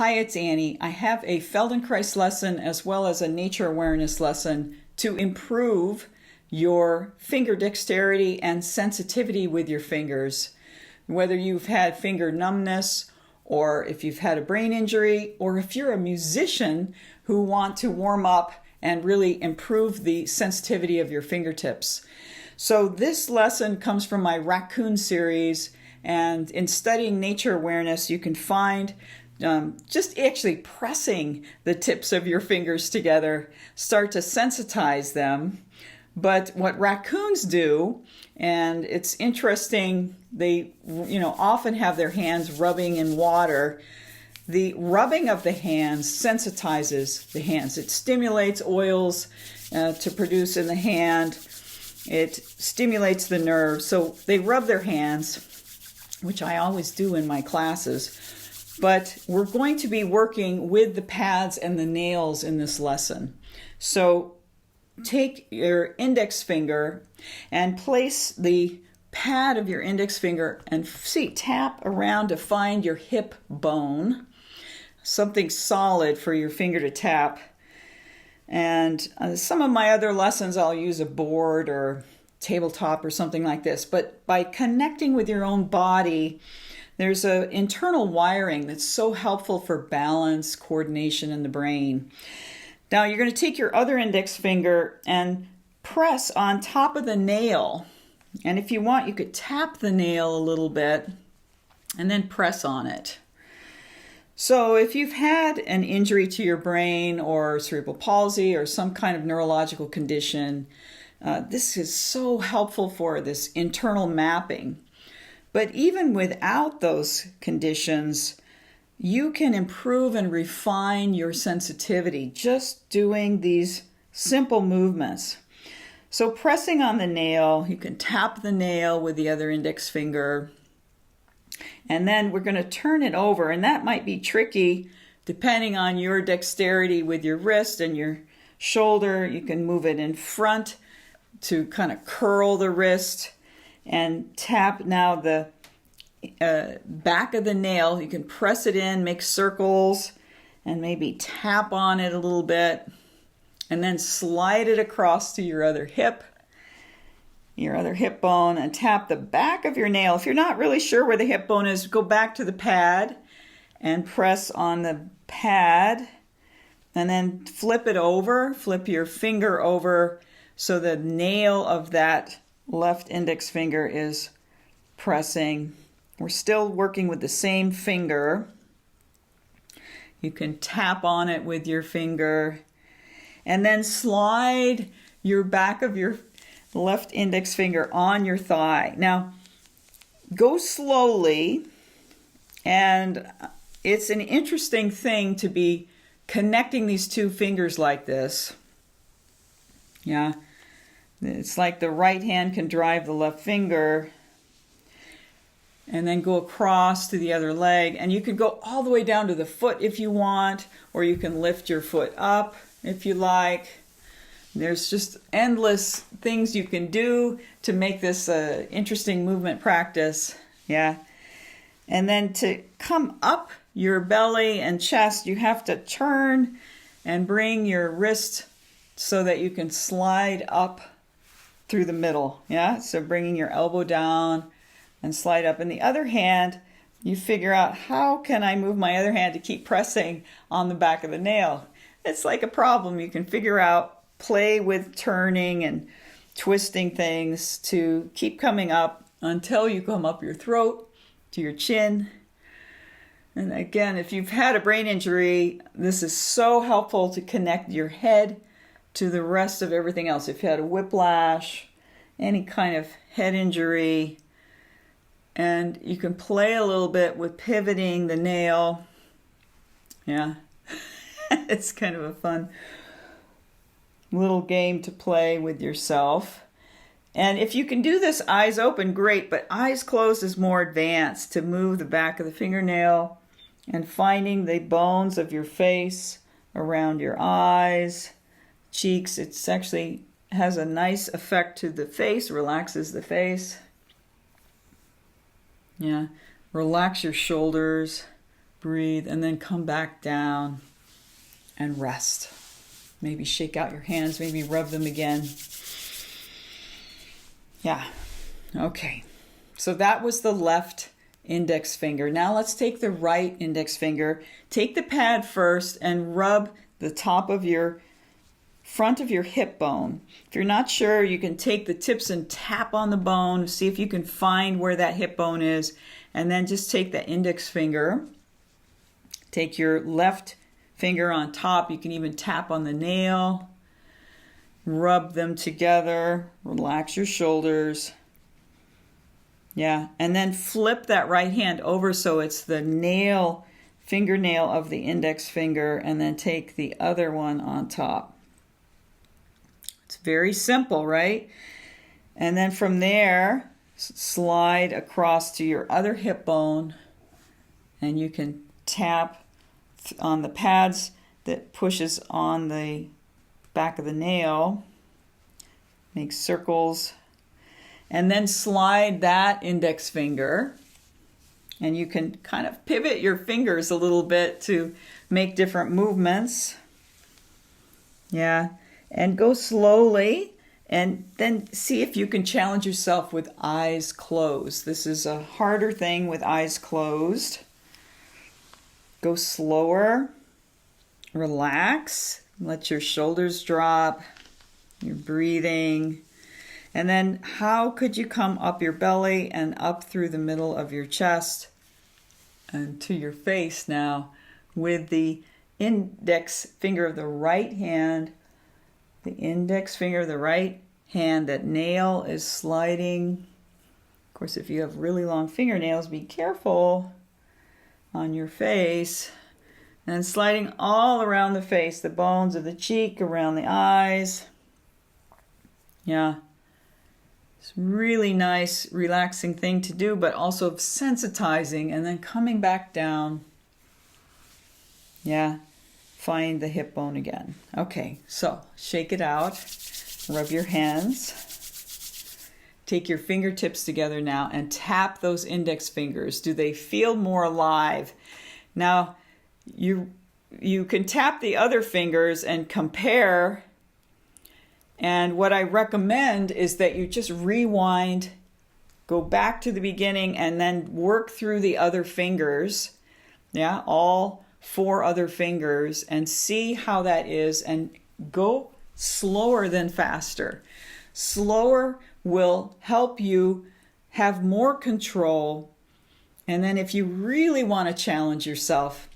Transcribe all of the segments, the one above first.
Hi, it's Annie. I have a Feldenkrais lesson as well as a nature awareness lesson to improve your finger dexterity and sensitivity with your fingers. Whether you've had finger numbness, or if you've had a brain injury, or if you're a musician who want to warm up and really improve the sensitivity of your fingertips. So this lesson comes from my raccoon series, and in studying nature awareness, you can find just actually pressing the tips of your fingers together start to sensitize them. But what raccoons do, and it's interesting, they often have their hands rubbing in water. The rubbing of the hands sensitizes the hands. It stimulates oils to produce in the hand. It stimulates the nerves. So they rub their hands, which I always do in my classes. But we're going to be working with the pads and the nails in this lesson. So take your index finger and place the pad of your index finger and tap around to find your hip bone, something solid for your finger to tap. And some of my other lessons I'll use a board or tabletop or something like this. But by connecting with your own body, there's an internal wiring that's so helpful for balance, coordination in the brain. Now you're going to take your other index finger and press on top of the nail. And if you want, you could tap the nail a little bit and then press on it. So if you've had an injury to your brain or cerebral palsy or some kind of neurological condition, this is so helpful for this internal mapping. But even without those conditions, you can improve and refine your sensitivity just doing these simple movements. So pressing on the nail, you can tap the nail with the other index finger. And then we're going to turn it over, and that might be tricky depending on your dexterity with your wrist and your shoulder. You can move it in front to kind of curl the wrist and tap now the back of the nail. You can press it in, make circles, and maybe tap on it a little bit, and then slide it across to your other hip bone, and tap the back of your nail. If you're not really sure where the hip bone is, go back to the pad and press on the pad, and then flip your finger over so the nail of that left index finger is pressing. We're still working with the same finger. You can tap on it with your finger and then slide your back of your left index finger on your thigh. Now, go slowly, and it's an interesting thing to be connecting these two fingers like this. Yeah. It's like the right hand can drive the left finger and then go across to the other leg. And you can go all the way down to the foot if you want, or you can lift your foot up if you like. There's just endless things you can do to make this an interesting movement practice. Yeah. And then to come up your belly and chest, you have to turn and bring your wrist so that you can slide up through the middle. Yeah, so bringing your elbow down and slide up. In the other hand, you figure out, how can I move my other hand to keep pressing on the back of the nail? It's like a problem you can figure out. Play with turning and twisting things to keep coming up until you come up your throat to your chin. And again, if you've had a brain injury, this is so helpful to connect your head to the rest of everything else. If you had a whiplash, any kind of head injury, and you can play a little bit with pivoting the nail. Yeah, it's kind of a fun little game to play with yourself. And if you can do this eyes open, great, but eyes closed is more advanced, to move the back of the fingernail and finding the bones of your face around your eyes, cheeks. It's actually has a nice effect to the face, relaxes the face. Yeah, relax your shoulders, breathe, and then come back down and rest. Maybe shake out your hands, maybe rub them again. Yeah, okay. So that was the left index finger. Now let's take the right index finger. Take the pad first and rub the top of your front of your hip bone. If you're not sure, you can take the tips and tap on the bone, see if you can find where that hip bone is, and then just take the index finger. Take your left finger on top. You can even tap on the nail. Rub them together. Relax your shoulders. Yeah, and then flip that right hand over so it's the fingernail of the index finger, and then take the other one on top. It's very simple, right? And then from there, slide across to your other hip bone, and you can tap on the pads that pushes on the back of the nail. Make circles. And then slide that index finger, and you can kind of pivot your fingers a little bit to make different movements. Yeah, and go slowly, and then see if you can challenge yourself with eyes closed. This is a harder thing with eyes closed. Go slower, relax, let your shoulders drop, you're breathing. And then how could you come up your belly and up through the middle of your chest and to your face now with the index finger of the right hand, that nail is sliding. Of course, if you have really long fingernails, be careful on your face. And sliding all around the face, the bones of the cheek, around the eyes. Yeah. It's really nice, relaxing thing to do, but also sensitizing, and then coming back down. Yeah, find the hip bone again. Okay, so shake it out, rub your hands. Take your fingertips together now and tap those index fingers. Do they feel more alive? Now, you can tap the other fingers and compare. And what I recommend is that you just rewind, go back to the beginning, and then work through the other fingers, yeah, all 4 other fingers, and see how that is, and go slower than faster. Slower will help you have more control, and then if you really want to challenge yourself,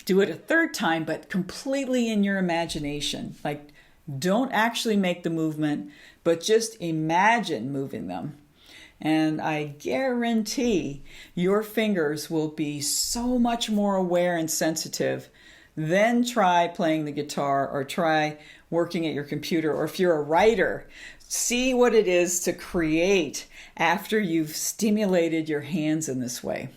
do it a 3rd time, but completely in your imagination. Like, don't actually make the movement, but just imagine moving them. And I guarantee your fingers will be so much more aware and sensitive. Then try playing the guitar, or try working at your computer, or if you're a writer, see what it is to create after you've stimulated your hands in this way.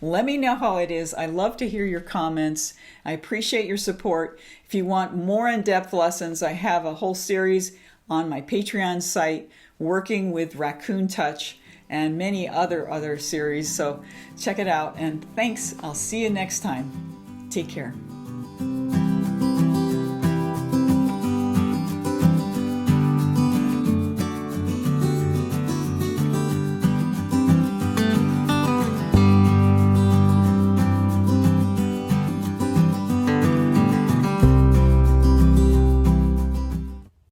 Let me know how it is. I love to hear your comments. I appreciate your support. If you want more in-depth lessons, I have a whole series on my Patreon site, Working with Raccoon Touch, and many other series. So check it out. And thanks. I'll see you next time. Take care.